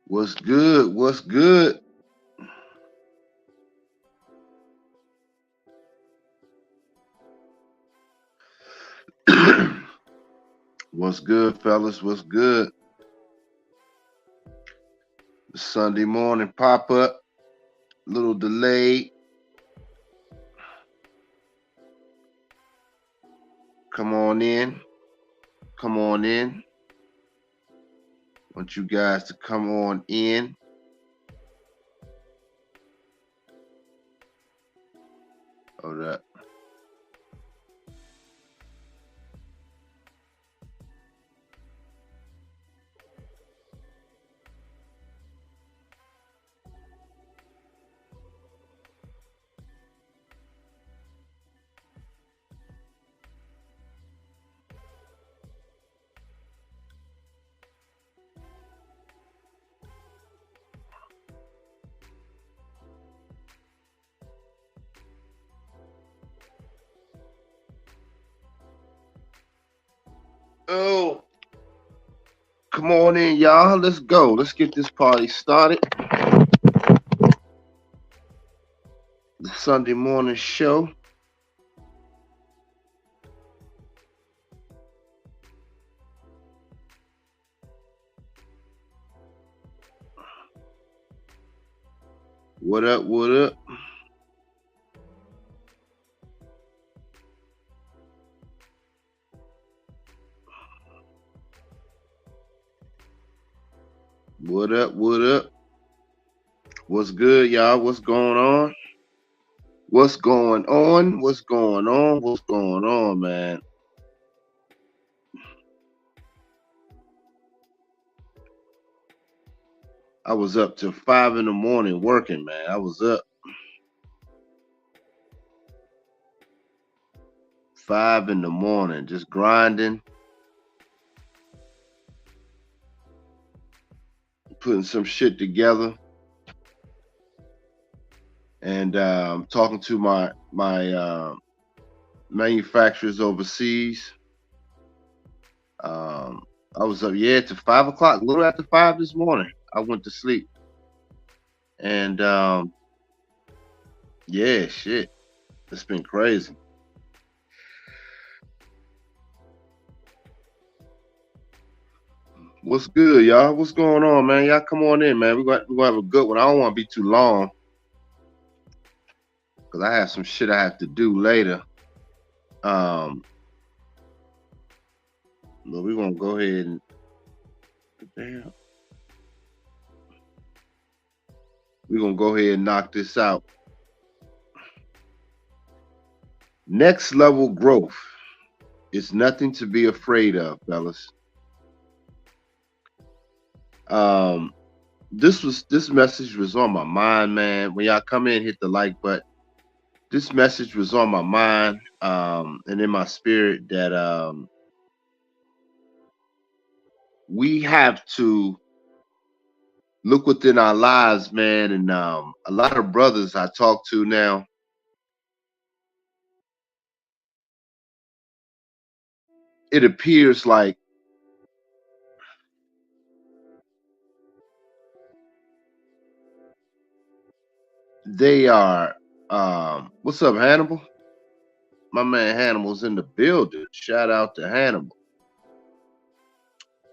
What's good? What's good? What's good, fellas? What's good? Sunday morning pop up, little delayed. Come on in. Come on in. Want you guys to come on in. Hold up. Oh, come on in, y'all. Let's go. Let's get this party started. The Sunday morning show. What up? What up? What up? What up? What's good, y'all? What's going on? What's going on? What's going on? What's going on, man? I was up till 5 in the morning working, man. I was up 5 in the morning, just grinding, putting some shit together, and talking to my manufacturers overseas. Um, I was up, yeah, to 5 o'clock, a little after 5 this morning. I went to sleep, and yeah, shit, it's been crazy. What's good, y'all? What's going on, man? Y'all come on in, man. We're gonna have a good one. I don't want to be too long because I have some shit I have to do later. Um, but we're gonna go ahead and damn, we're gonna go ahead and knock this out. Next level growth is nothing to be afraid of, fellas. Um, this message was on my mind, man. When y'all come in, hit the like button. This message was on my mind, and in my spirit that we have to look within our lives, man. And a lot of brothers I talk to now, it appears like they are. What's up, Hannibal? My man Hannibal's in the building. Shout out to Hannibal.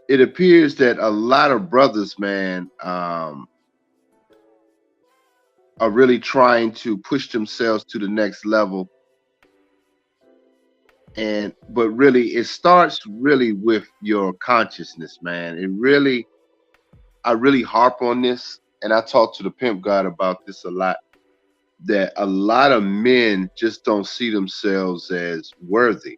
It appears that a lot of brothers, man, are really trying to push themselves to the next level. And but really, it starts really with your consciousness, man. I really harp on this, and I talk to the pimp god about this a lot. That a lot of men just don't see themselves as worthy.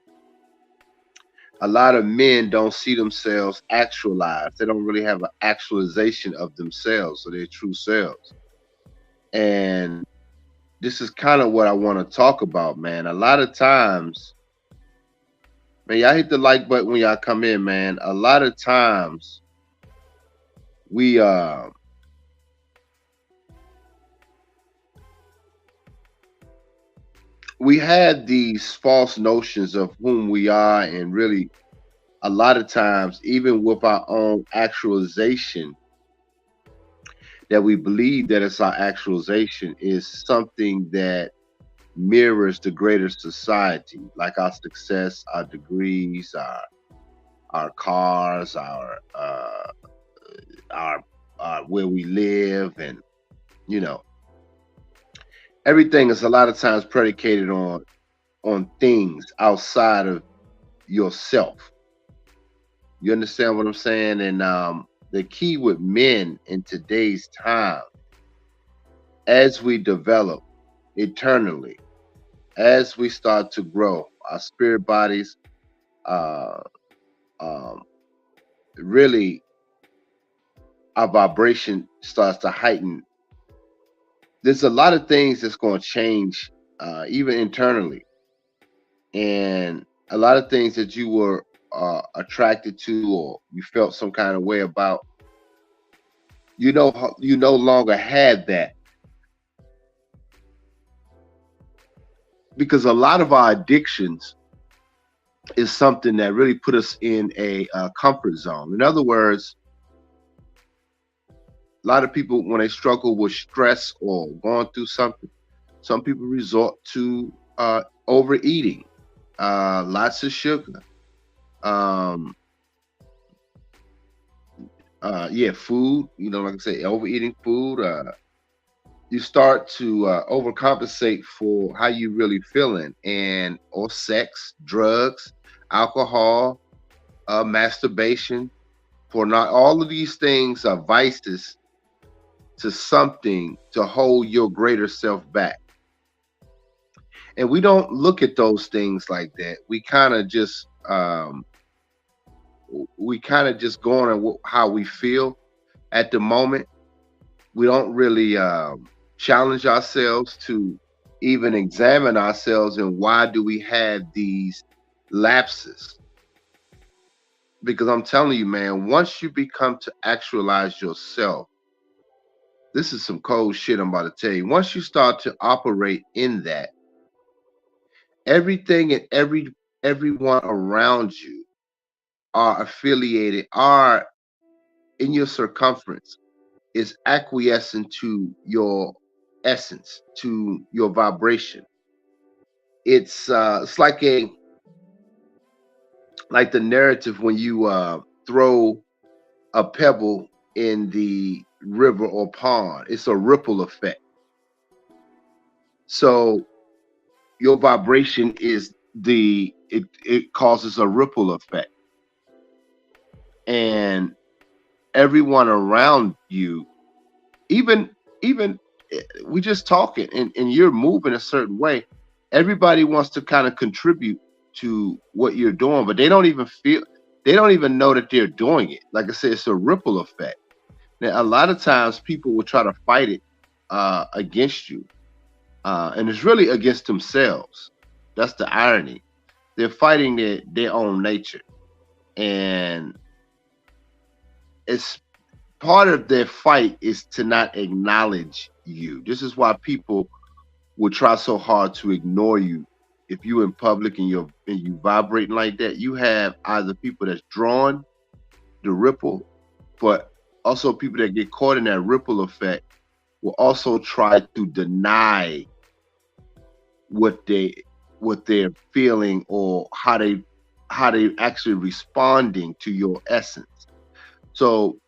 A lot of men don't see themselves actualized. They don't really have an actualization of themselves or their true selves. And this is kind of what I want to talk about, man. A lot of times, man, y'all hit the like button when y'all come in, man. A lot of times we we had these false notions of whom we are, and really a lot of times, even with our own actualization, that we believe that it's our actualization is something that mirrors the greater society, like our success, our degrees, our cars, our where we live, and you know, everything is a lot of times predicated on things outside of yourself. You understand what I'm saying? And the key with men in today's time, as we develop eternally, as we start to grow, our spirit bodies, uh, um, really, our vibration starts to heighten. There's a lot of things that's going to change, even internally, and a lot of things that you were attracted to or you felt some kind of way about. You no longer had that because a lot of our addictions is something that really put us in a comfort zone. In other words, a lot of people when they struggle with stress or going through something, some people resort to overeating, lots of sugar, um, yeah, food. You know, like I say, overeating food. You start to overcompensate for how you really feeling, and or sex, drugs, alcohol, masturbation. For not all of these things are vices to something to hold your greater self back. And we don't look at those things like that. We kind of just go on how we feel at the moment. We don't really challenge ourselves to even examine ourselves and why do we have these lapses. Because I'm telling you, man, once you become to actualize yourself, this is some cold shit I'm about to tell you. Once you start to operate in that, everything and everyone around you are affiliated, are in your circumference, is acquiescent to your essence, to your vibration. It's like the narrative when you throw a pebble in the river or pond. It's a ripple effect. So your vibration is it causes a ripple effect, and everyone around you, even even we just talking and you're moving a certain way, everybody wants to kind of contribute to what you're doing, but they don't even know that they're doing it. Like I said, it's a ripple effect. Now, a lot of times people will try to fight it against you, and it's really against themselves. That's the irony. They're fighting their own nature, and it's part of their fight is to not acknowledge you. This is why people will try so hard to ignore you. If you in public and you vibrating like that, you have either people that's drawing the ripple, but also people that get caught in that ripple effect will also try to deny what they're feeling or how they actually responding to your essence. So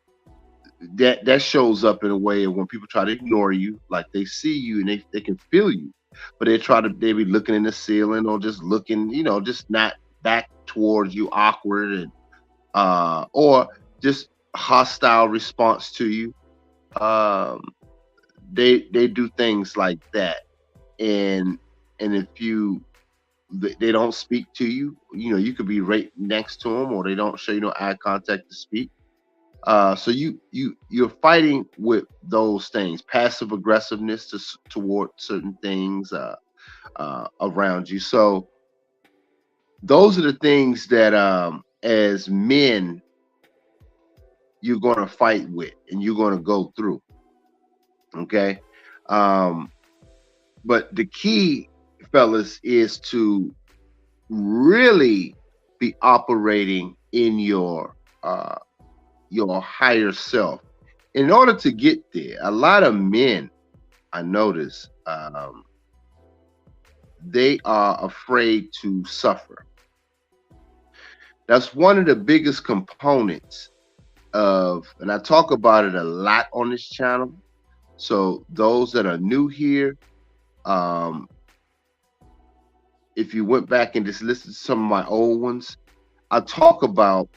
that shows up in a way of when people try to ignore you, like they see you and they can feel you, but they be looking in the ceiling or just looking, just not back towards you, awkward, and or just hostile response to you. Um, they do things like that, and if they don't speak to you, you could be right next to them, or they don't show you no eye contact to speak. So you're fighting with those things, passive aggressiveness toward certain things around you. So those are the things that as men you're going to fight with and you're going to go through. Okay, um, but the key, fellas, is to really be operating in your higher self. In order to get there, a lot of men, I notice, they are afraid to suffer. That's one of the biggest components of, and I talk about it a lot on this channel. So those that are new here, um, if you went back and just listened to some of my old ones, I talk about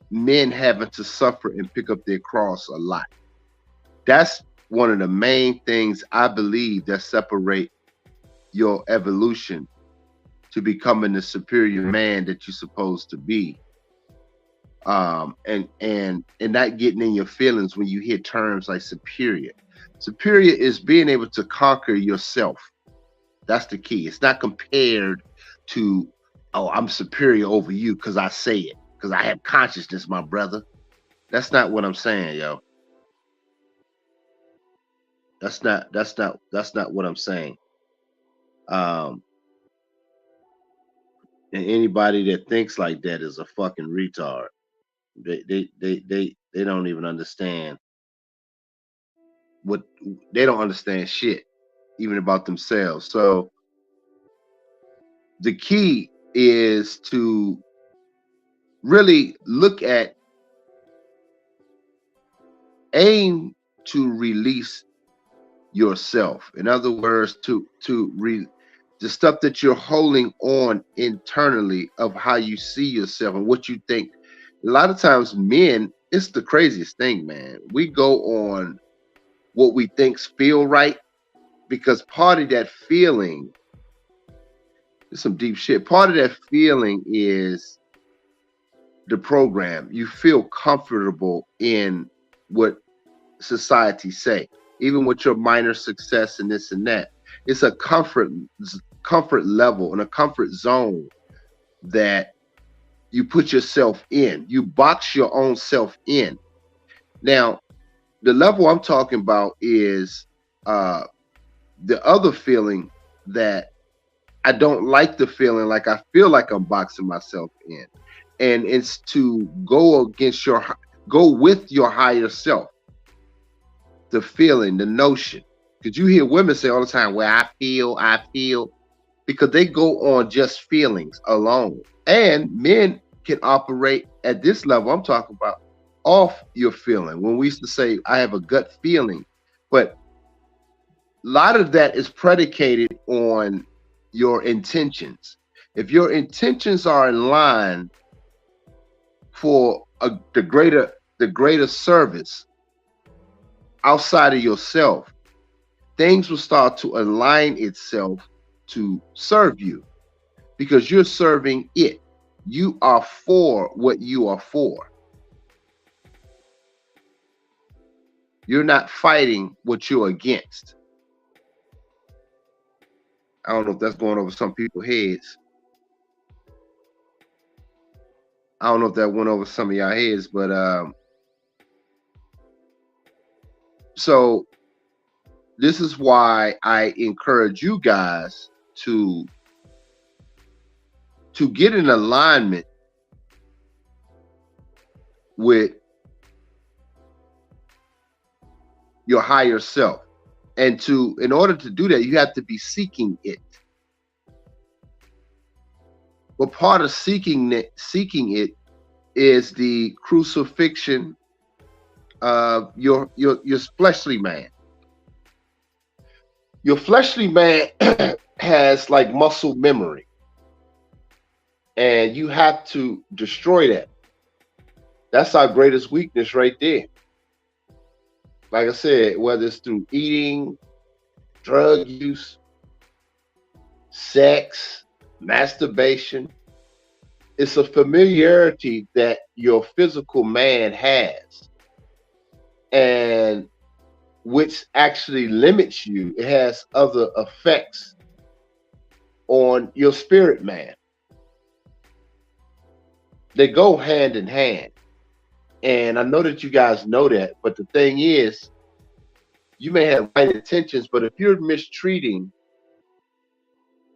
men having to suffer and pick up their cross a lot. That's one of the main things I believe that separate your evolution to becoming the superior man that you're supposed to be. And not getting in your feelings when you hear terms like superior. Superior is being able to conquer yourself. That's the key. It's not compared to, oh, I'm superior over you because I say it, because I have consciousness, my brother. That's not what I'm saying, yo. That's not what I'm saying. And anybody that thinks like that is a fucking retard. They don't even understand what, they don't understand shit even about themselves. So the key is to really look at, aim to release yourself. In other words, the stuff that you're holding on internally of how you see yourself and what you think. A lot of times men, it's the craziest thing, man. We go on what we thinks feel right, because part of that feeling is some deep shit. Part of that feeling is the program. You feel comfortable in what society say, even with your minor success and this and that. It's a comfort level and a comfort zone that you put yourself in. You box your own self in. Now, the level I'm talking about is the other feeling, that I don't like the feeling, like I feel like I'm boxing myself in. And it's to go with your higher self. The feeling, the notion. Because you hear women say all the time, well, I feel, because they go on just feelings alone. And men can operate at this level I'm talking about off your feeling. When we used to say, I have a gut feeling, but a lot of that is predicated on your intentions. If your intentions are in line for the greater service outside of yourself, things will start to align itself to serve you, because you're serving it. You are for what you are for. You're not fighting what you're against. I don't know if that's going over some people's heads. I don't know if that went over some of y'all heads, but so this is why I encourage you guys to get in alignment with your higher self. And in order to do that, you have to be seeking it. But part of seeking it is the crucifixion of your fleshly man. Your fleshly man has like muscle memory, and you have to destroy that. That's our greatest weakness right there. Like I said, whether it's through eating, drug use, sex, masturbation, it's a familiarity that your physical man has, and which actually limits you. It has other effects on your spirit man. They go hand in hand. And I know that you guys know that, but the thing is, you may have right intentions, but if you're mistreating,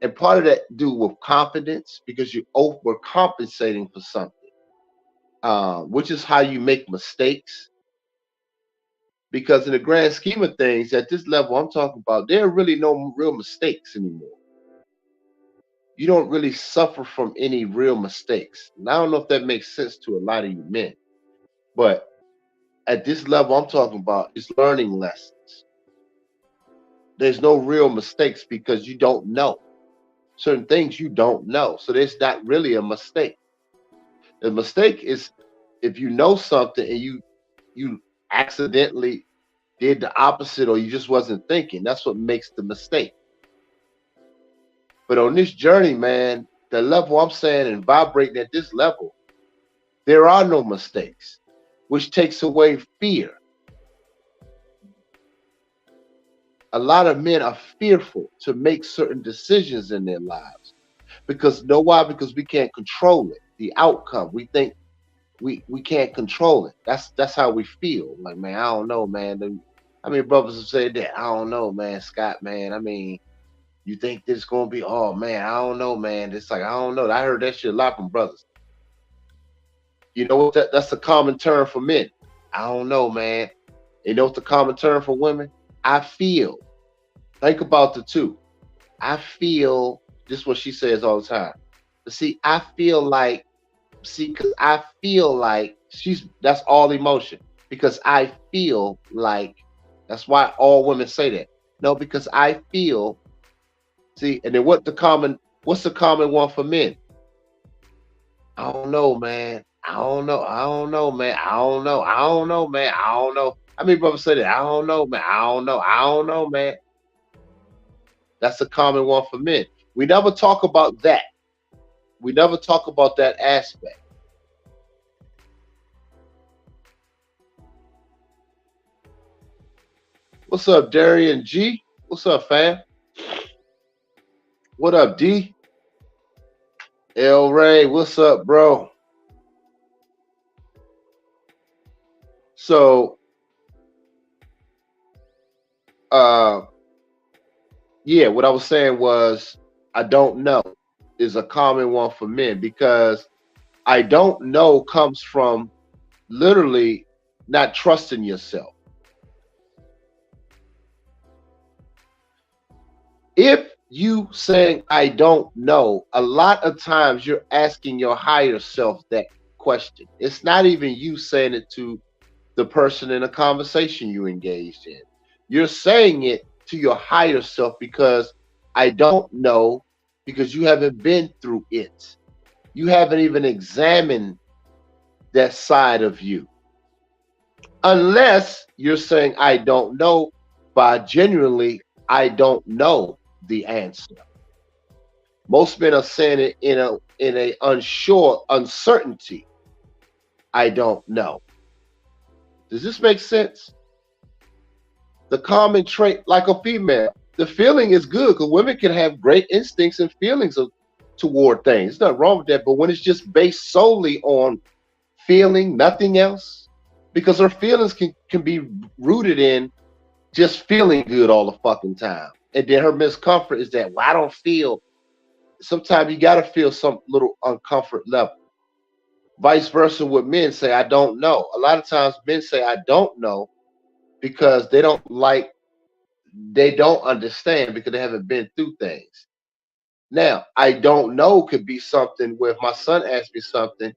and part of that do with confidence, because you're overcompensating for something. which is how you make mistakes. Because in the grand scheme of things, at this level I'm talking about, there are really no real mistakes anymore. You don't really suffer from any real mistakes. And I don't know if that makes sense to a lot of you men, but at this level I'm talking about, it's learning lessons. There's no real mistakes because you don't know certain things you don't know. So there's not really a mistake. The mistake is if you know something and you accidentally did the opposite or you just wasn't thinking. That's what makes the mistake. But on this journey, man, the level I'm saying and vibrating at this level, there are no mistakes, which takes away fear. A lot of men are fearful to make certain decisions in their lives because know why? Because we can't control it, the outcome. We think we can't control it. That's how we feel. Like, man, I don't know, man. I mean, brothers have said that. I don't know, man, Scott, man. I mean, you think this gonna be? Oh man, I don't know, man. It's like I don't know. I heard that shit a lot from brothers. You know what? That's a common term for men. I don't know, man. You know what's the common term for women? I feel. Think about the two. I feel. This is what she says all the time. But see, I feel like. See, because I feel like that's all emotion. Because I feel like. That's why all women say that. No, because I feel. See, and then what's the common one for men? I don't know, man. I don't know. I don't know, man. I don't know. I don't know, man. I don't know. I mean, brothers say that. I don't know, man. I don't know. I don't know, man. That's a common one for men. We never talk about that. We never talk about that aspect. What's up, Darian G? What's up, fam? What up, D? El Ray, what's up, bro? So, uh, yeah, what I was saying was, I don't know is a common one for men because I don't know comes from literally not trusting yourself. If you saying I don't know, a lot of times you're asking your higher self that question. It's not even you saying it to the person in a conversation you engaged in. You're saying it to your higher self because I don't know because you haven't been through it. You haven't even examined that side of you. Unless you're saying I don't know by genuinely I don't know the answer. Most men are saying it in a unsure uncertainty. I don't know. Does this make sense? The common trait, like a female, the feeling is good because women can have great instincts and feelings toward things. There's nothing wrong with that. But when it's just based solely on feeling, nothing else, because her feelings can be rooted in just feeling good all the fucking time. And then her miscomfort is that, well, I don't feel. Sometimes you got to feel some little uncomfort level. Vice versa with men say, I don't know. A lot of times men say, I don't know because they don't understand because they haven't been through things. Now, I don't know could be something where if my son asks me something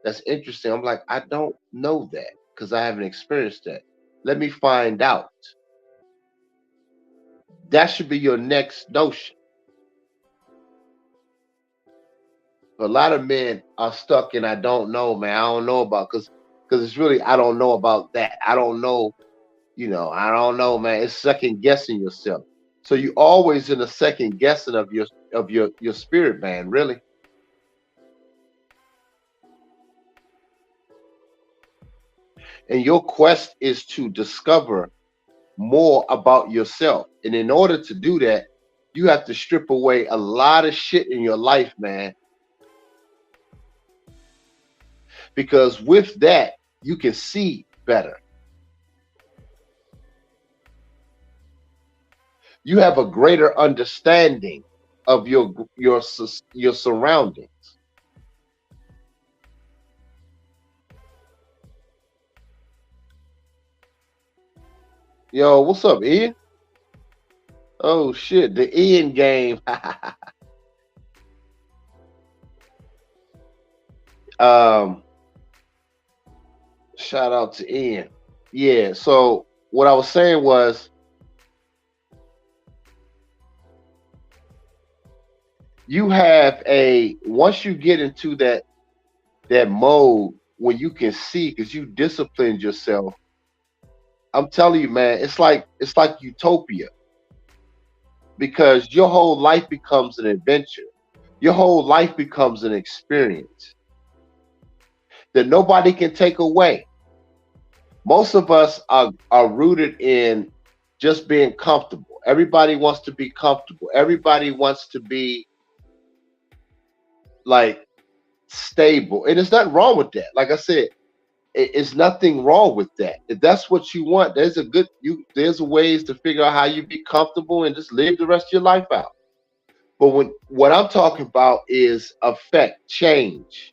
that's interesting, I'm like, I don't know that because I haven't experienced that. Let me find out. That should be your next notion. A lot of men are stuck in I don't know, man. I don't know about because it's really I don't know about that. I don't know, I don't know, man. It's second guessing yourself. So you always in a second guessing of your spirit, man, really. And your quest is to discover more about yourself. And in order to do that, you have to strip away a lot of shit in your life, man. Because with that, you can see better. You have a greater understanding of your surroundings. Yo, what's up, Ian? Oh shit, the Ian game. um, Shout out to Ian. Yeah. So what I was saying was, you have a once you get into that mode when you can see because you disciplined yourself. I'm telling you, man, it's like utopia because your whole life becomes an adventure. Your whole life becomes an experience that nobody can take away. Most of us are rooted in just being comfortable. Everybody wants to be comfortable. Everybody wants to be like stable. And there's nothing wrong with that. Like I said, it's nothing wrong with that. If that's what you want, there's ways to figure out how you be comfortable and just live the rest of your life out. But what I'm talking about is affect change,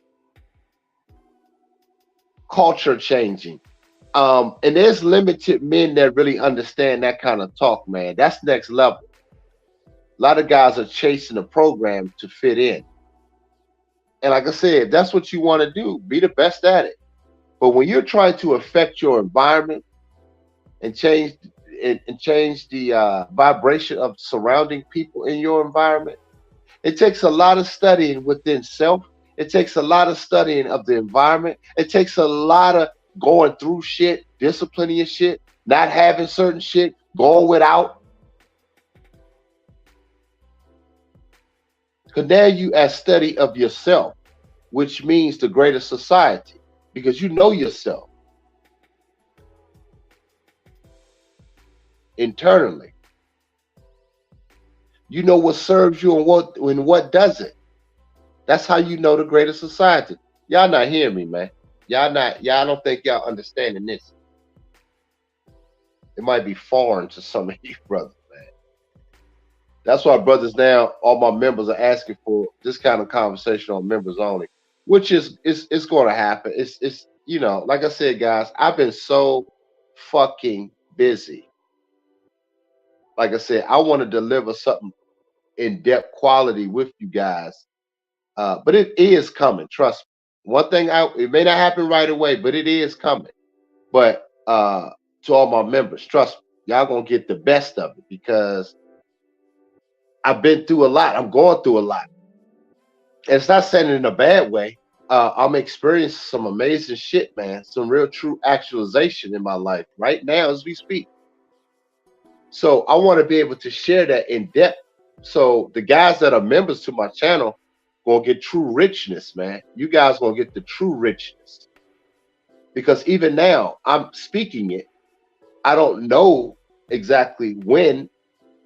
culture changing. And there's limited men that really understand that kind of talk, man. That's next level. A lot of guys are chasing a program to fit in. And like I said, that's what you want to do. Be the best at it. But when you're trying to affect your environment and change the vibration of surrounding people in your environment, it takes a lot of studying within self. It takes a lot of studying of the environment. It takes a lot of going through shit, disciplining your shit, not having certain shit, going without. Because now you at study of yourself, which means the greater society, because you know yourself internally. You know what serves you and what doesn't. That's how you know the greater society. Y'all not hearing me, man. Y'all don't think y'all understanding this. It might be foreign to some of you brothers, man. That's why brothers now, all my members are asking for this kind of conversation on members only, which is it's going to happen. It's like I said, guys, I've been so fucking busy. Like I said, I want to deliver something in depth quality with you guys, but it is coming. Trust me. One thing, it may not happen right away, but it is coming. But to all my members, trust me, y'all gonna get the best of it because I've been through a lot. I'm going through a lot. And it's not saying it in a bad way. I'm experiencing some amazing shit, man. Some real true actualization in my life right now as we speak. So I want to be able to share that in depth. So the guys that are members to my channel gonna get true richness, man. You guys gonna get the true richness. Because even now I'm speaking it. I don't know exactly when,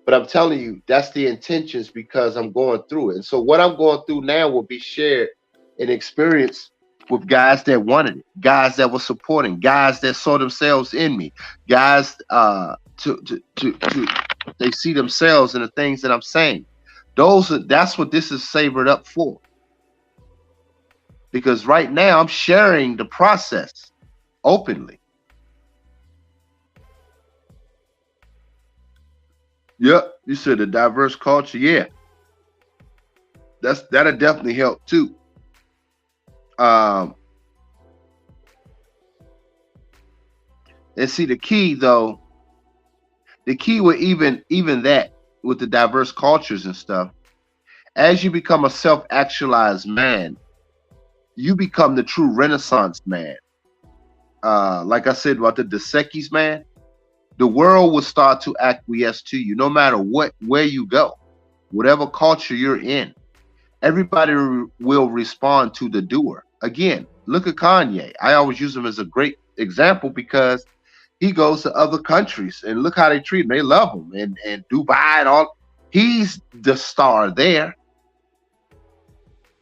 but I'm telling you, that's the intentions because I'm going through it. And so what I'm going through now will be shared and experienced with guys that wanted it, guys that were supporting, guys that saw themselves in me, guys to they see themselves in the things that I'm saying. That's what this is savored up for. Because right now I'm sharing the process openly. Yep, you said a diverse culture. Yeah, that'll definitely help too. Um, and see the key though, the key with even that with the diverse cultures and stuff, as you become a self-actualized man, you become the true Renaissance man. Like I said about the Desekis, man, the world will start to acquiesce to you, no matter where you go, whatever culture you're in. Everybody will respond to the doer. Again, look at Kanye. I always use him as a great example because he goes to other countries and look how they treat him. They love him and Dubai and all. He's the star there.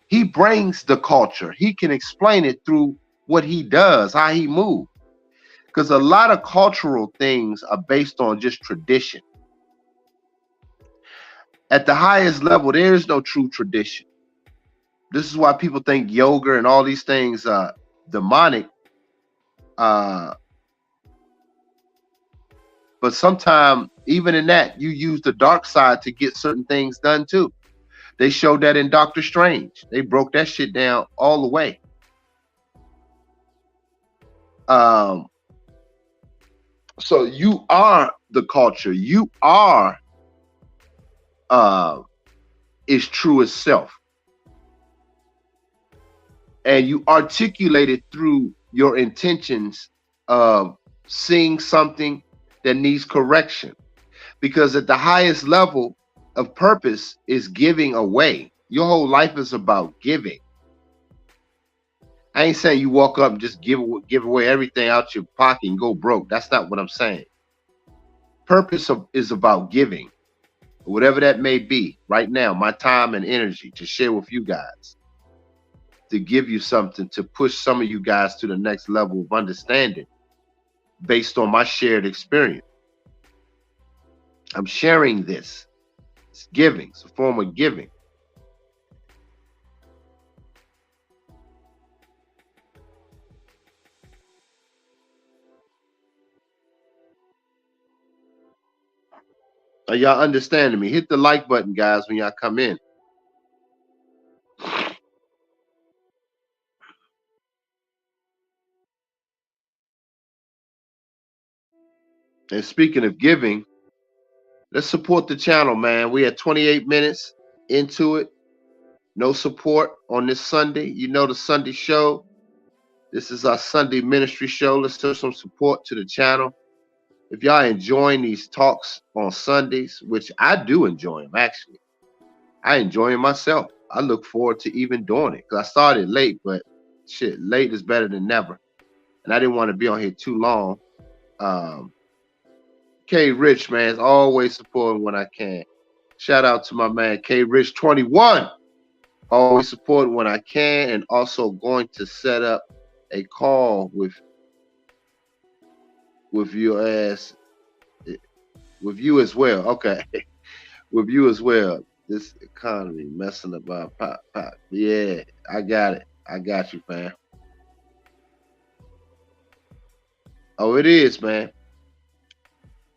He brings the culture. He can explain it through what he does, how he moves. Because a lot of cultural things are based on just tradition. At the highest level, there is no true tradition. This is why people think yoga and all these things are demonic. But But sometimes, even in that, you use the dark side to get certain things done too. They showed that in Doctor Strange. They broke that shit down all the way. Um, so you are the culture. You are uh, its truest self, and you articulate it through your intentions of seeing something that needs correction. Because at the highest level of purpose is giving away. Your whole life is about giving. I ain't saying you walk up and just give away everything out your pocket and go broke. That's not what I'm saying. Purpose is about giving, whatever that may be. Right now, my time and energy to share with you guys, to give you something, to push some of you guys to the next level of understanding based on my shared experience. I'm sharing this. It's giving. It's a form of giving. Are y'all understanding me? Hit the like button, guys, when y'all come in. And speaking of giving, let's support the channel, man. We at 28 minutes into it. No support on this Sunday. You know the Sunday show. This is our Sunday ministry show. Let's show some support to the channel. If y'all enjoying these talks on Sundays, which I do enjoy them, actually. I enjoy them myself. I look forward to even doing it because I started late, but shit, late is better than never. And I didn't want to be on here too long. K Rich, man, is always supporting when I can. Shout out to my man K Rich 21. Always supporting when I can, and also going to set up a call with your ass, with you as well. Okay, with you as well. This economy messing up our pop. Yeah, I got it. I got you, fam. Oh, it is, man.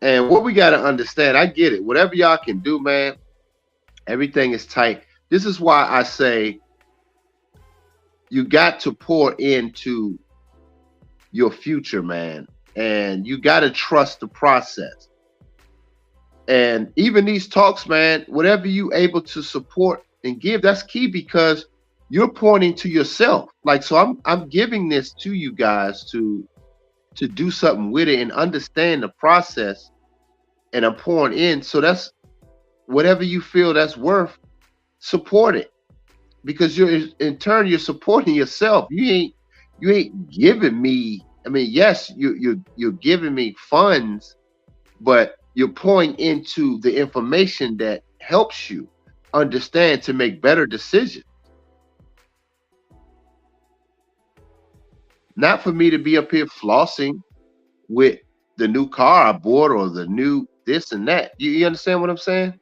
And what we got to understand, I get it. Whatever y'all can do, man, everything is tight. This is why I say you got to pour into your future, man. And you got to trust the process. And even these talks, man, whatever you able to support and give, that's key because you're pointing to yourself. Like, so I'm giving this to you guys to do something with it and understand the process. And I'm pouring in. So that's whatever you feel that's worth, support it. Because you're in turn you're supporting yourself. You ain't giving me. I mean, yes, you're giving me funds, but you're pouring into the information that helps you understand to make better decisions. Not for me to be up here flossing with the new car I bought or the new this and that. You understand what I'm saying?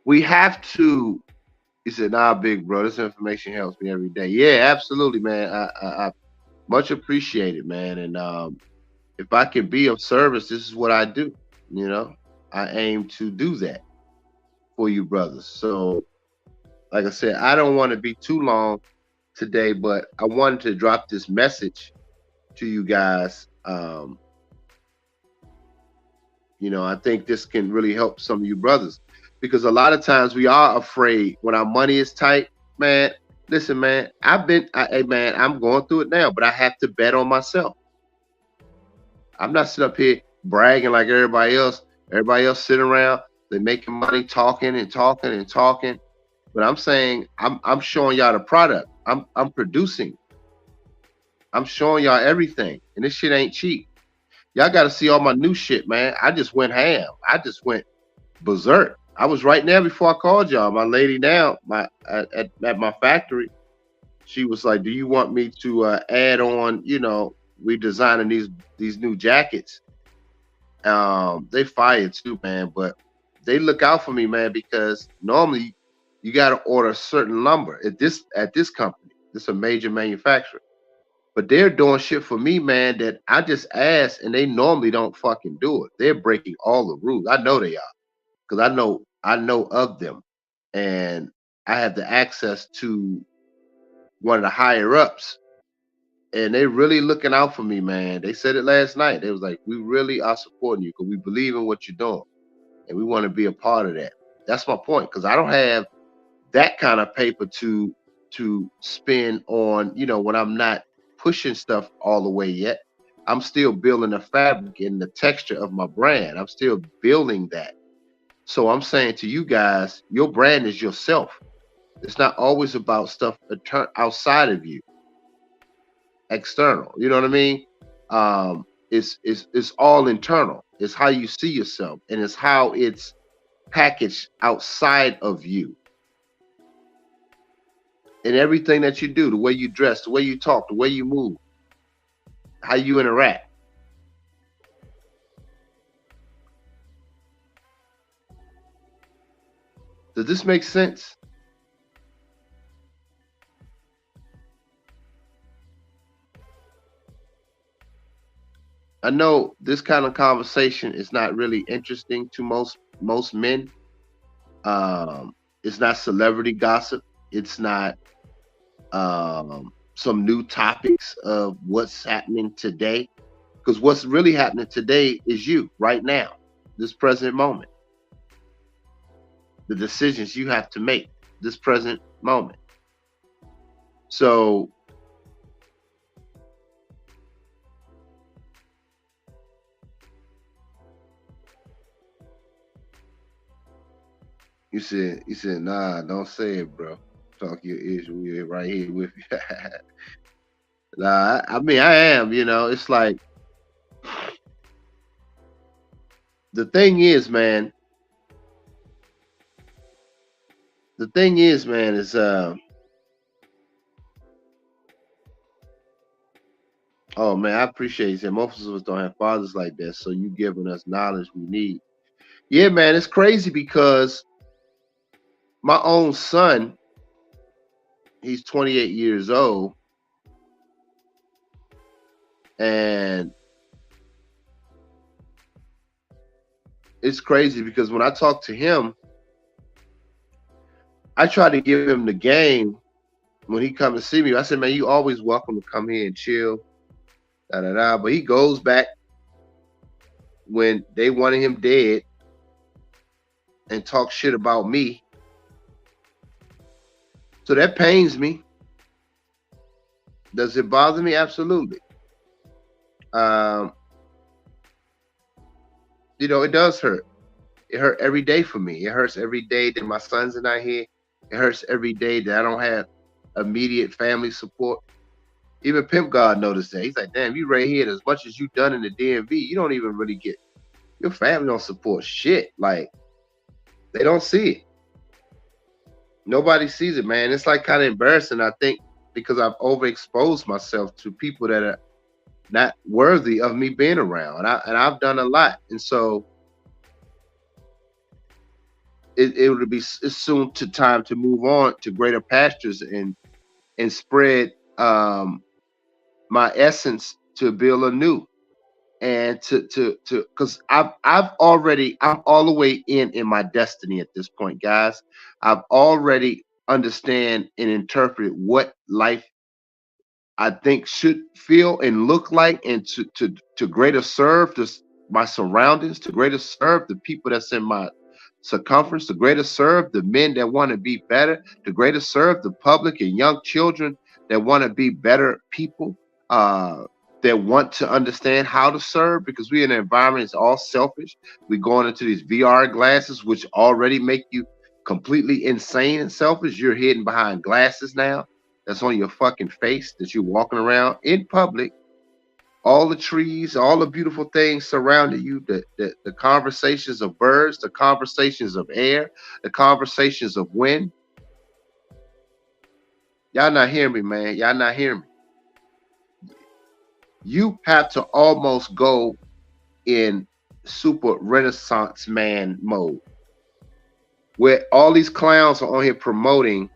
We have to. He said, "Nah, big bro, this information helps me every day." Yeah, absolutely, man. I much appreciate it, man. And if I can be of service, this is what I do. You know, I aim to do that for you, brothers. So, like I said, I don't want to be too long today, but I wanted to drop this message to you guys. You know, I think this can really help some of you brothers because a lot of times we are afraid when our money is tight, man. Listen, man, hey, man, I'm going through it now, but I have to bet on myself. I'm not sitting up here bragging like everybody else. Everybody else sitting around, they're making money, talking and talking and talking. But I'm saying, I'm showing y'all the product. I'm producing. I'm showing y'all everything, and this shit ain't cheap. Y'all got to see all my new shit, man. I just went ham. I just went berserk. I was right now before I called y'all. My lady now, at my factory, she was like, "Do you want me to add on? You know, we designing these new jackets. They fire too, man. But they look out for me, man, because normally you got to order certain lumber at this company. This is a major manufacturer, but they're doing shit for me, man, that I just asked, and they normally don't fucking do it. They're breaking all the rules. I know they are because I know of them, and I have the access to one of the higher ups, and they really looking out for me, man. They said it last night. They was like, "We really are supporting you because we believe in what you're doing, and we want to be a part of that." That's my point, because I don't have that kind of paper to spend on, when I'm not pushing stuff all the way yet. I'm still building the fabric and the texture of my brand. I'm still building that. So I'm saying to you guys, your brand is yourself. It's not always about stuff outside of you, external. You know what I mean? It's all internal. It's how you see yourself, and it's how it's packaged outside of you. And everything that you do, the way you dress, the way you talk, the way you move, how you interact. Does this make sense? I know this kind of conversation is not really interesting to most men. It's not celebrity gossip. It's not some new topics of what's happening today. Because what's really happening today is you right now, this present moment, the decisions you have to make this present moment. So you said, nah, don't say it, bro. Talk your ish. We're right here with you. Nah, I mean, I am. It's like the thing is, man. The thing is, man, is oh man, I appreciate it. Most of us don't have fathers like that, so you giving us knowledge we need. Yeah, man, it's crazy because my own son, he's 28 years old, and it's crazy because when I talk to him, I try to give him the game when he come to see me. I said, man, you always welcome to come here and chill, da da da. But he goes back when they wanted him dead and talk shit about me. So that pains me. Does it bother me? Absolutely. Um, it does hurt. It hurt every day for me. It hurts every day that my sons are not here. It hurts every day that I don't have immediate family support. Even Pimp God noticed that. He's like, damn, you right here. As much as you done in the DMV, you don't even really get your family don't support shit. Like they don't see it. Nobody sees it, man. It's like kind of embarrassing, I think, because I've overexposed myself to people that are not worthy of me being around. I've done a lot. And so it would be it's soon to time to move on to greater pastures and spread my essence to build anew and to because I'm all the way in my destiny at this point, guys. I've already understand and interpret what life I think should feel and look like, and to greater serve my surroundings, to greater serve the people that's in my circumference, to greater serve the men that want to be better, to greater serve the public and young children that want to be better people, that want to understand how to serve, because we're in an environment that's all selfish. We're going into these VR glasses, which already make you completely insane and selfish. You're hidden behind glasses now that's on your fucking face that you're walking around in public. All the trees, all the beautiful things surrounding you, the conversations of birds, the conversations of air, the conversations of wind. Y'all not hearing me, man. Y'all not hearing me. You have to almost go in super renaissance man mode. where all these clowns are on here promoting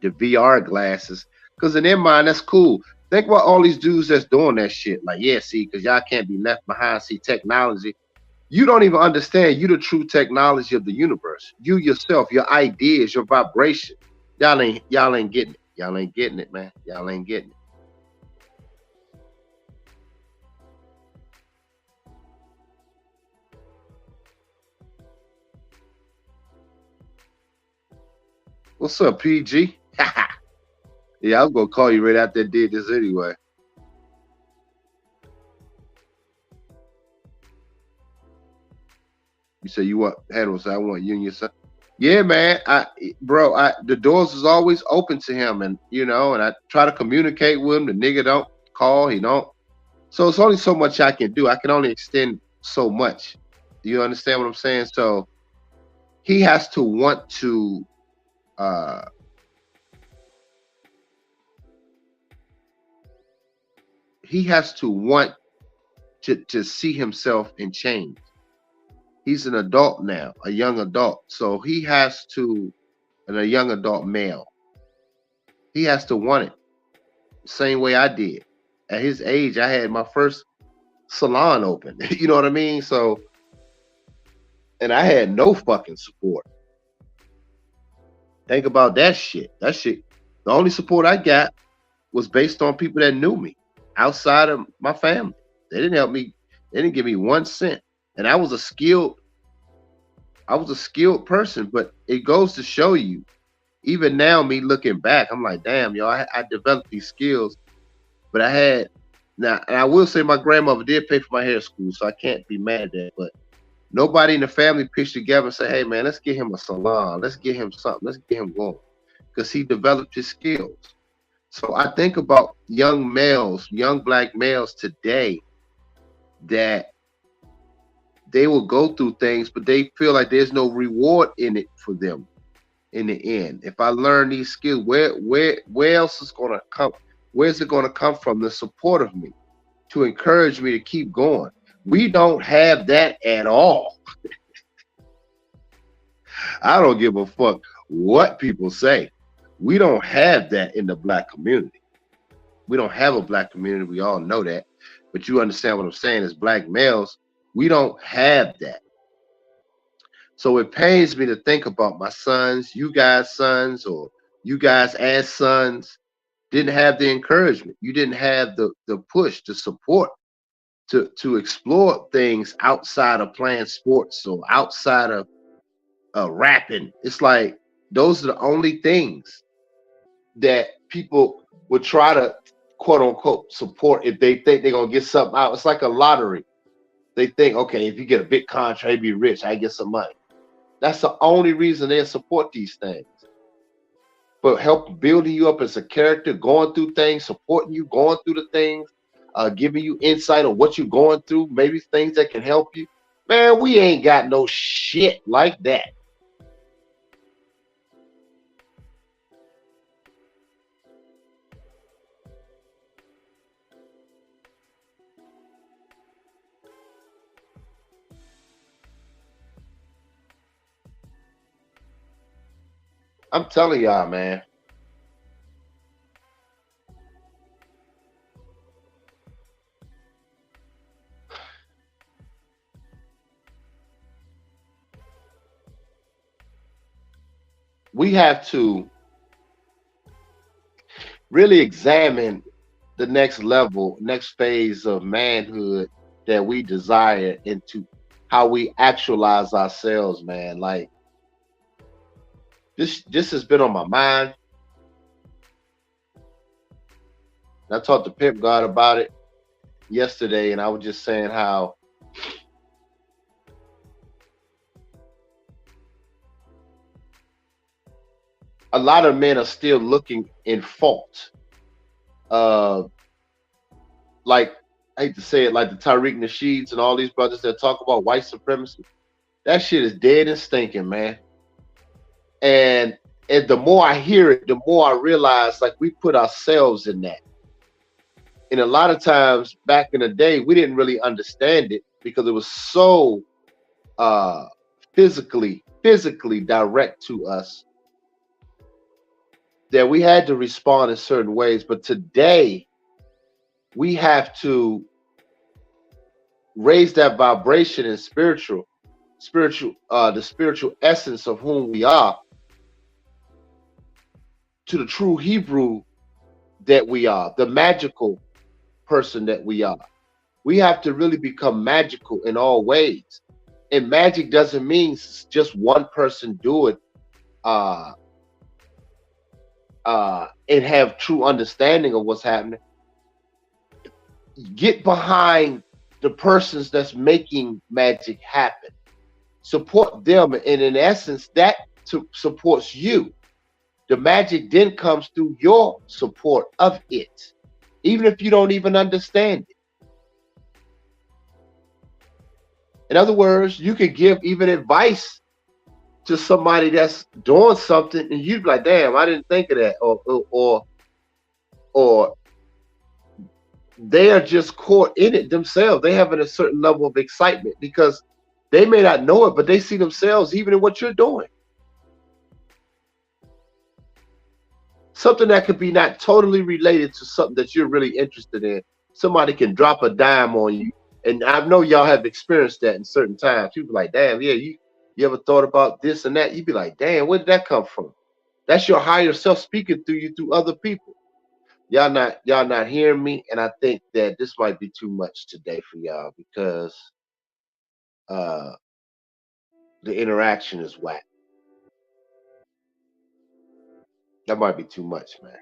the VR glasses, because in their mind that's cool. Think about all these dudes that's doing that shit. Like, yeah, see, because y'all can't be left behind. See, technology. You don't even understand. You the true technology of the universe. You yourself, your ideas, your vibration. Y'all ain't getting it. Y'all ain't getting it, man. Y'all ain't getting it. What's up, PG? Yeah, I was gonna call you right after I did this anyway. You say you want handles. I want you and your son. Yeah, man. Bro, the doors is always open to him, and and I try to communicate with him. The nigga don't call. He don't. So it's only so much I can do. I can only extend so much. You understand what I'm saying? So he has to want to. Uh, he has to want to see himself in change. He's an adult now, a young adult. So he has to, and a young adult male, he has to want it. Same way I did. At his age, I had my first salon open. You know what I mean? So, and I had no fucking support. Think about that shit. That shit. The only support I got was based on people that knew me outside of my family. They didn't help me. They didn't give me 1 cent. And I was a skilled person, but it goes to show you, even now, me looking back, I'm like, damn, yo, I developed these skills, but I had now, and I will say my grandmother did pay for my hair school, so I can't be mad at that. But nobody in the family pitched together and said, hey man, let's get him a salon, let's get him something, let's get him going, because he developed his skills. So I think about young males, young black males today that they will go through things, but they feel like there's no reward in it for them in the end. If I learn these skills, where else is gonna come? Where's it gonna come from? The support of me to encourage me to keep going. We don't have that at all. I don't give a fuck what people say. We don't have that in the black community. We don't have a black community. We all know that. But you understand what I'm saying? As black males, we don't have that. So it pains me to think about my sons, you guys' sons, or you guys as sons didn't have the encouragement. You didn't have the push, the support to explore things outside of playing sports or outside of rapping. It's like those are the only things that people would try to quote unquote support if they think they're gonna get something out. It's like a lottery. They think, okay, if you get a big contract, you be rich, I get some money. That's the only reason they support these things. But help building you up as a character, going through things, supporting you, going through the things, giving you insight on what you're going through, maybe things that can help you. Man, we ain't got no shit like that. I'm telling y'all, man. We have to really examine the next level, next phase of manhood that we desire into how we actualize ourselves, man. Like this has been on my mind. I talked to Pimp God about it yesterday, and I was just saying how a lot of men are still looking in fault. Uh, like I hate to say it, like the Tariq Nasheeds and all these brothers that talk about white supremacy. That shit is dead and stinking, man. And the more I hear it, the more I realize like we put ourselves in that. And a lot of times back in the day, we didn't really understand it because it was so uh physically physically direct to us that we had to respond in certain ways. But today we have to raise that vibration and the spiritual essence of whom we are to the true Hebrew that we are, the magical person that we are. We have to really become magical in all ways. And magic doesn't mean just one person do it uh, and have true understanding of what's happening. Get behind the persons that's making magic happen. Support them, and in essence, that supports you. The magic then comes through your support of it, even if you don't even understand it. In other words, you could give even advice to somebody that's doing something, and you'd be like, "Damn, I didn't think of that," or they are just caught in it themselves. They have a certain level of excitement because they may not know it, but they see themselves even in what you're doing. Something that could be not totally related to something that you're really interested in. Somebody can drop a dime on you. And I know y'all have experienced that in certain times. People like, damn, yeah, you ever thought about this and that? You'd be like, damn, where did that come from? That's your higher self speaking through you through other people. Y'all not hearing me, and I think that this might be too much today for y'all because uh the interaction is whack. That might be too much, man.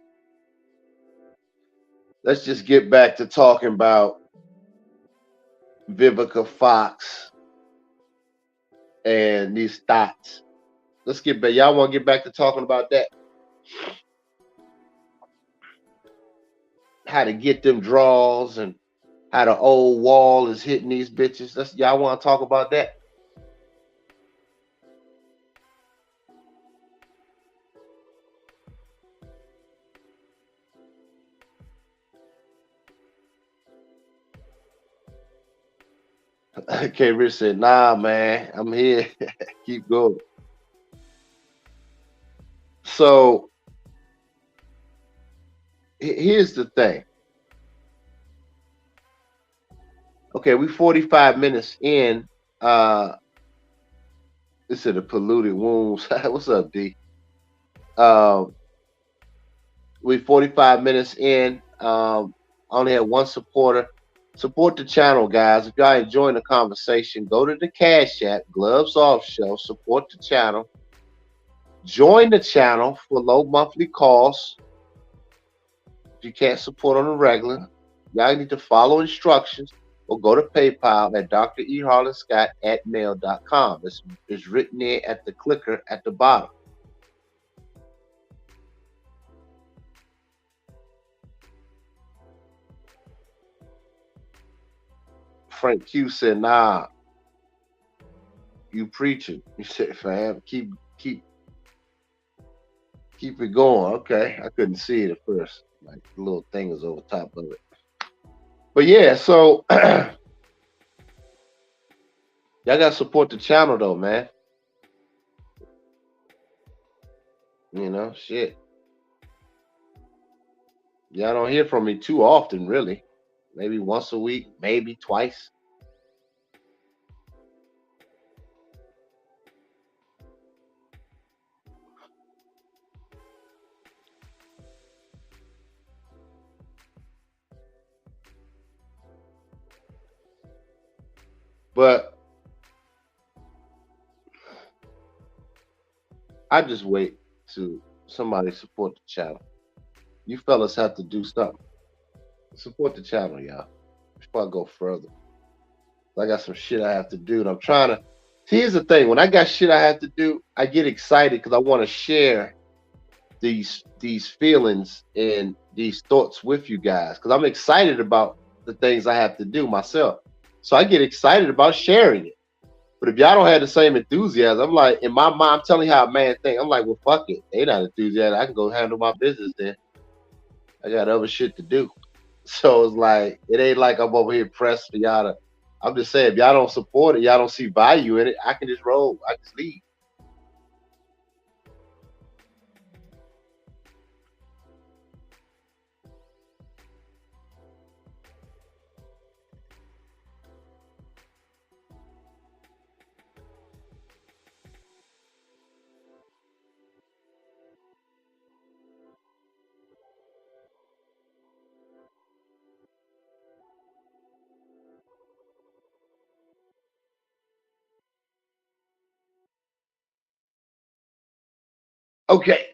Let's just get back to talking about Vivica Fox and these thoughts. Let's get back. Y'all want to get back to talking about that? How to get them draws and how the old wall is hitting these bitches. Y'all want to talk about that? Okay, Rich said, nah, man, I'm here. Keep going. So here's the thing. Okay, we 45 minutes in. This is the polluted wombs. What's up, D? Um, we 45 minutes in. I only had one supporter. Support the channel, guys. If y'all enjoying the conversation, go to the Cash App, Gloves Off Show. Support the channel. Join the channel for low monthly costs. If you can't support on a regular, y'all need to follow instructions or go to PayPal at dreharlanscott@mail.com. It's written there at the clicker at the bottom. Frank Q said, nah, you preaching. You said, fam, keep it going. Okay. I couldn't see it at first. Like the little thing was over top of it. But yeah, so y'all gotta support the channel though, man. You know, shit. Y'all don't hear from me too often, really. Maybe once a week, maybe twice. But I just wait to somebody support the channel. You fellas have to do something. Support the channel, y'all. Before I go further. I got some shit I have to do, and I'm trying to. Here's the thing: when I got shit I have to do, I get excited because I want to share these feelings and these thoughts with you guys because I'm excited about the things I have to do myself. So I get excited about sharing it. But if y'all don't have the same enthusiasm, I'm like, in my mind, I'm telling you how a man think. I'm like, well, fuck it. They not enthusiastic. I can go handle my business then. I got other shit to do. So it's like, it ain't like I'm over here pressed for y'all to. I'm just saying, if y'all don't support it, y'all don't see value in it, I can just roll. I just leave. Okay,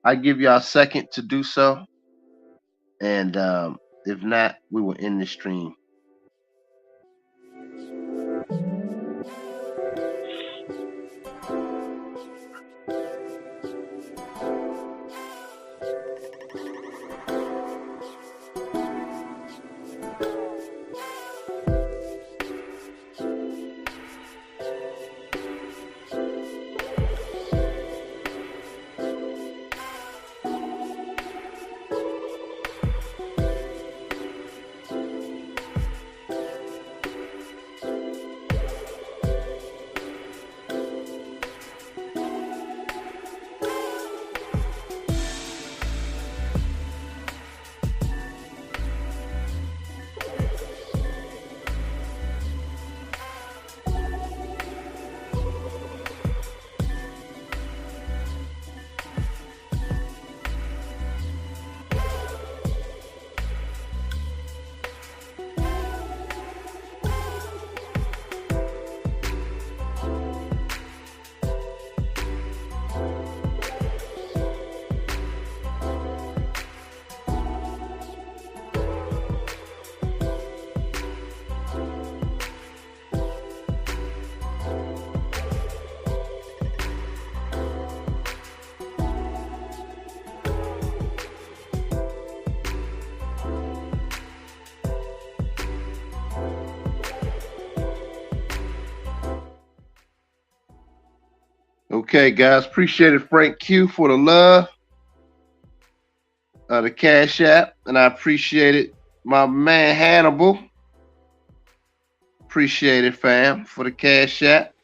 I give y'all a second to do so, and if not, we will end the stream. Okay, guys, appreciate it, Frank Q, for the love, the Cash App, and I appreciate it, my man Hannibal. Appreciate it, fam, for the Cash App.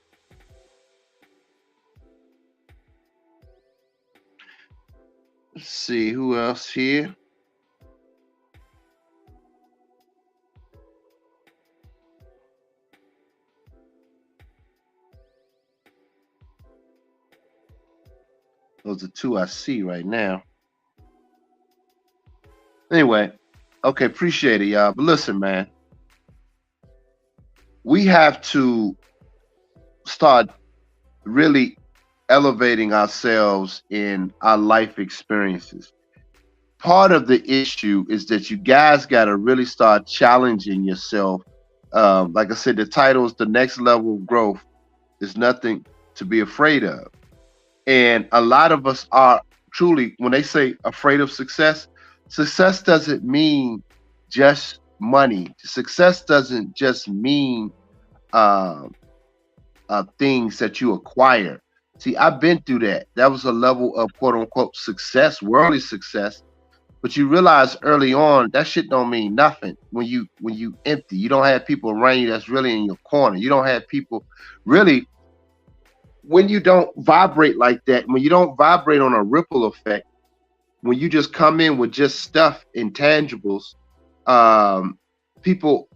Let's see who else here. Those are two I see right now. Anyway, okay, appreciate it, y'all. But listen, man, we have to start really elevating ourselves in our life experiences. Part of the issue is that you guys got to really start challenging yourself. Like I said, the title is The Next Level of Growth is Nothing to Be Afraid of. And a lot of us are truly, when they say afraid of success, success doesn't mean just money. Success doesn't just mean things that you acquire. See, I've been through that. That was a level of quote unquote success, worldly success. But you realize early on that shit don't mean nothing when you empty. You don't have people around you that's really in your corner. You don't have people really when you don't vibrate like that, when you don't vibrate on a ripple effect, when you just come in with just stuff, intangibles, people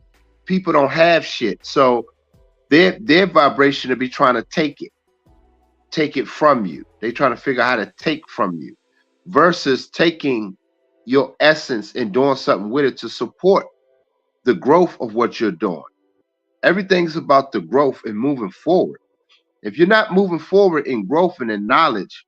don't have shit. So their vibration to be trying to take it from you. They trying to figure out how to take from you versus taking your essence and doing something with it to support the growth of what you're doing. Everything's about the growth and moving forward. If you're not moving forward in growth and in knowledge,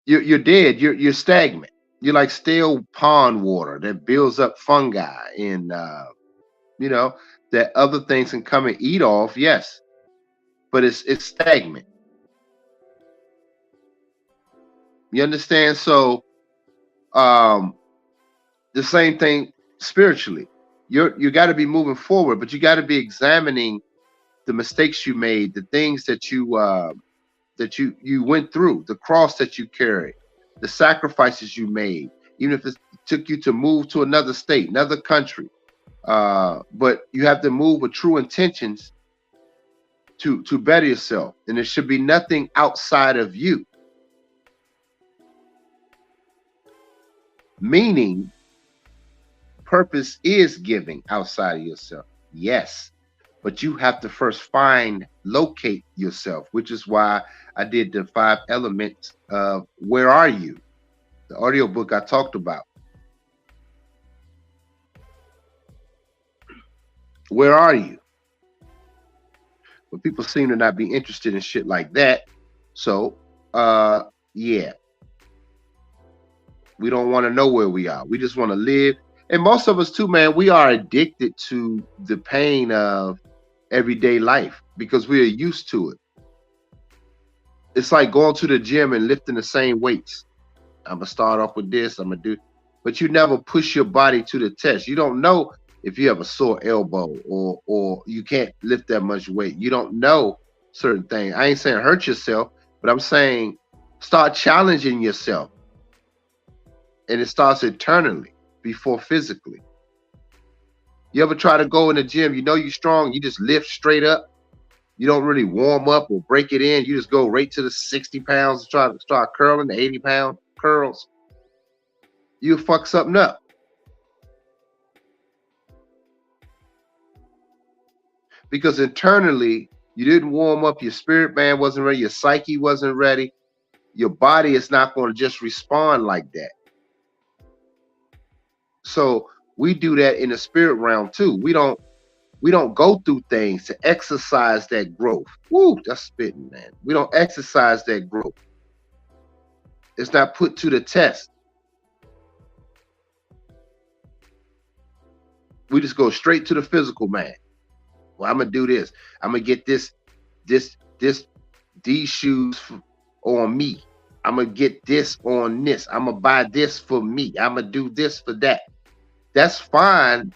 you're dead. You're stagnant. You're like stale pond water that builds up fungi and that other things can come and eat off. Yes, but it's stagnant. You understand? So the same thing spiritually. You got to be moving forward, but you got to be examining the mistakes you made, the things that you went through, the cross that you carried, the sacrifices you made, even if it took you to move to another state, another country. But you have to move with true intentions to better yourself, and there should be nothing outside of you. Meaning, purpose is giving outside of yourself. Yes, but you have to first locate yourself, which is why I did the 5 elements of where are you? The audio book I talked about. Where are you? But people seem to not be interested in shit like that. So, yeah, we don't want to know where we are. We just want to live. And most of us too, man, we are addicted to the pain of everyday life because we are used to it. It's like going to the gym and lifting the same weights. I'm gonna start off with this. I'm gonna do, but you never push your body to the test. You don't know if you have a sore elbow or you can't lift that much weight. You don't know certain things. I ain't saying hurt yourself, but I'm saying start challenging yourself, and it starts internally before physically. You ever try to go in the gym? You know you're strong. You just lift straight up. You don't really warm up or break it in. You just go right to the 60 pounds and try to start curling the 80-pound curls. You fuck something up. Because internally, you didn't warm up. Your spirit man wasn't ready. Your psyche wasn't ready. Your body is not going to just respond like that. So we do that in the spirit realm too. We don't go through things to exercise that growth. Woo, that's spitting, man. We don't exercise that growth. It's not put to the test. We just go straight to the physical man. Well, I'm gonna do this. I'm gonna get these shoes on me. I'm gonna get this on this. I'm gonna buy this for me. I'm gonna do this for that. That's fine.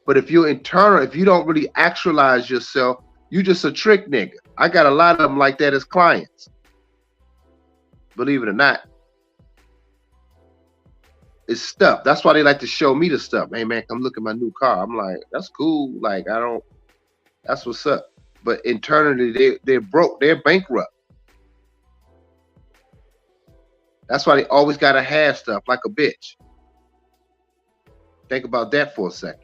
But if you're internal, if you don't really actualize yourself, you just a trick nigga. I got a lot of them like that as clients. Believe it or not. It's stuff. That's why they like to show me the stuff. Hey man, come look at my new car. I'm like, that's cool. Like, that's what's up. But internally they're broke, they're bankrupt. That's why they always gotta have stuff like a bitch. Think about that for a second.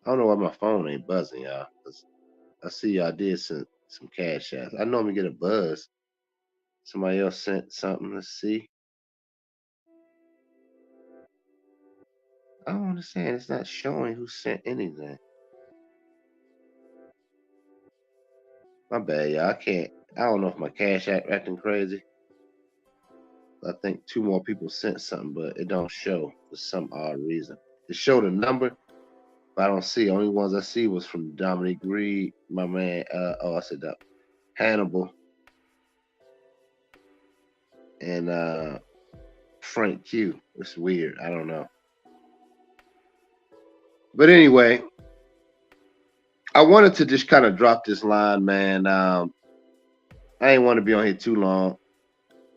I don't know why my phone ain't buzzing, y'all. 'Cause I see y'all did some cash apps. I normally get a buzz. Somebody else sent something. Let's see. I don't understand. It's not showing who sent anything. My bad, y'all. I can't. I don't know if my cash app acting crazy. I think two more people sent something, but it don't show for some odd reason. It showed a number, but I don't see. Only ones I see was from Dominic Reed, my man. I said that Hannibal and Frank Q. It's weird. I don't know. But anyway, I wanted to just kind of drop this line, man. I ain't want to be on here too long.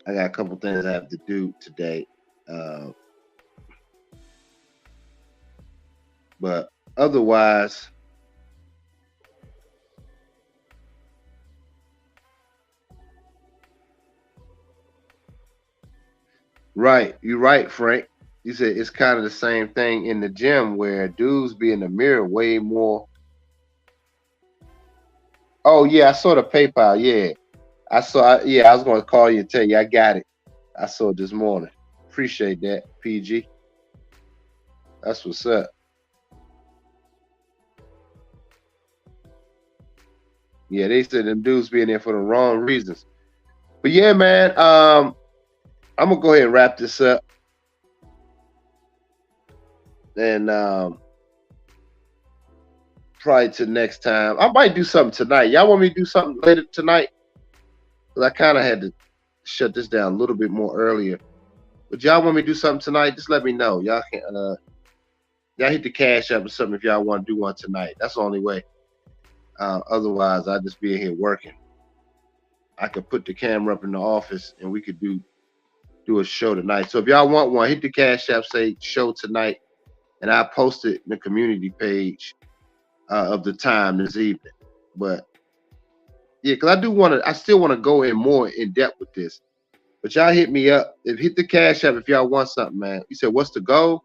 I got a couple things I have to do today. But otherwise, right, you're right, Frank. You said it's kind of the same thing in the gym where dudes be in the mirror way more. Oh yeah, I saw the PayPal. Yeah, yeah, I was going to call you and tell you I got it. I saw it this morning. Appreciate that, PG. That's what's up. Yeah, they said them dudes being there for the wrong reasons. But yeah, man, I'm gonna go ahead and wrap this up. And probably to next time. I might do something tonight. Y'all want me to do something later tonight? Because I kind of had to shut this down a little bit more earlier. But y'all want me to do something tonight? Just let me know. Y'all can y'all hit the cash up or something if y'all want to do one tonight. That's the only way. Otherwise, I'd just be in here working. I could put the camera up in the office and we could do a show tonight. So if y'all want one, hit the cash app, say show tonight, and I post it in the community page of the time this evening. But yeah, because I still want to go in more in depth with this. But y'all hit me up. Hit the cash app if y'all want something, man. You said what's the goal?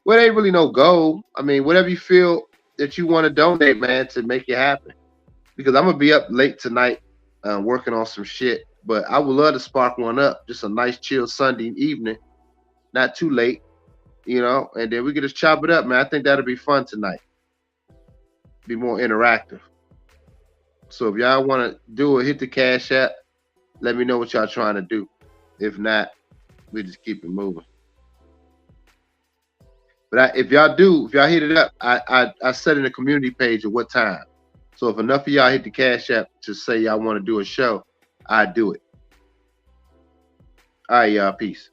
Well, there ain't really no goal. I mean, whatever you feel that you want to donate, man, to make it happen. because I'm gonna be up late tonight, working on some shit. But I would love to spark one up, just a nice chill Sunday evening, not too late, and then we can just chop it up, man. I think that'll be fun tonight. Be more interactive. So if y'all want to do it, hit the cash app. Let me know what y'all trying to do. If not, we just keep it moving. But if y'all hit it up, I set in the community page at what time. So if enough of y'all hit the cash app to say y'all want to do a show, I do it. All right, y'all. Peace.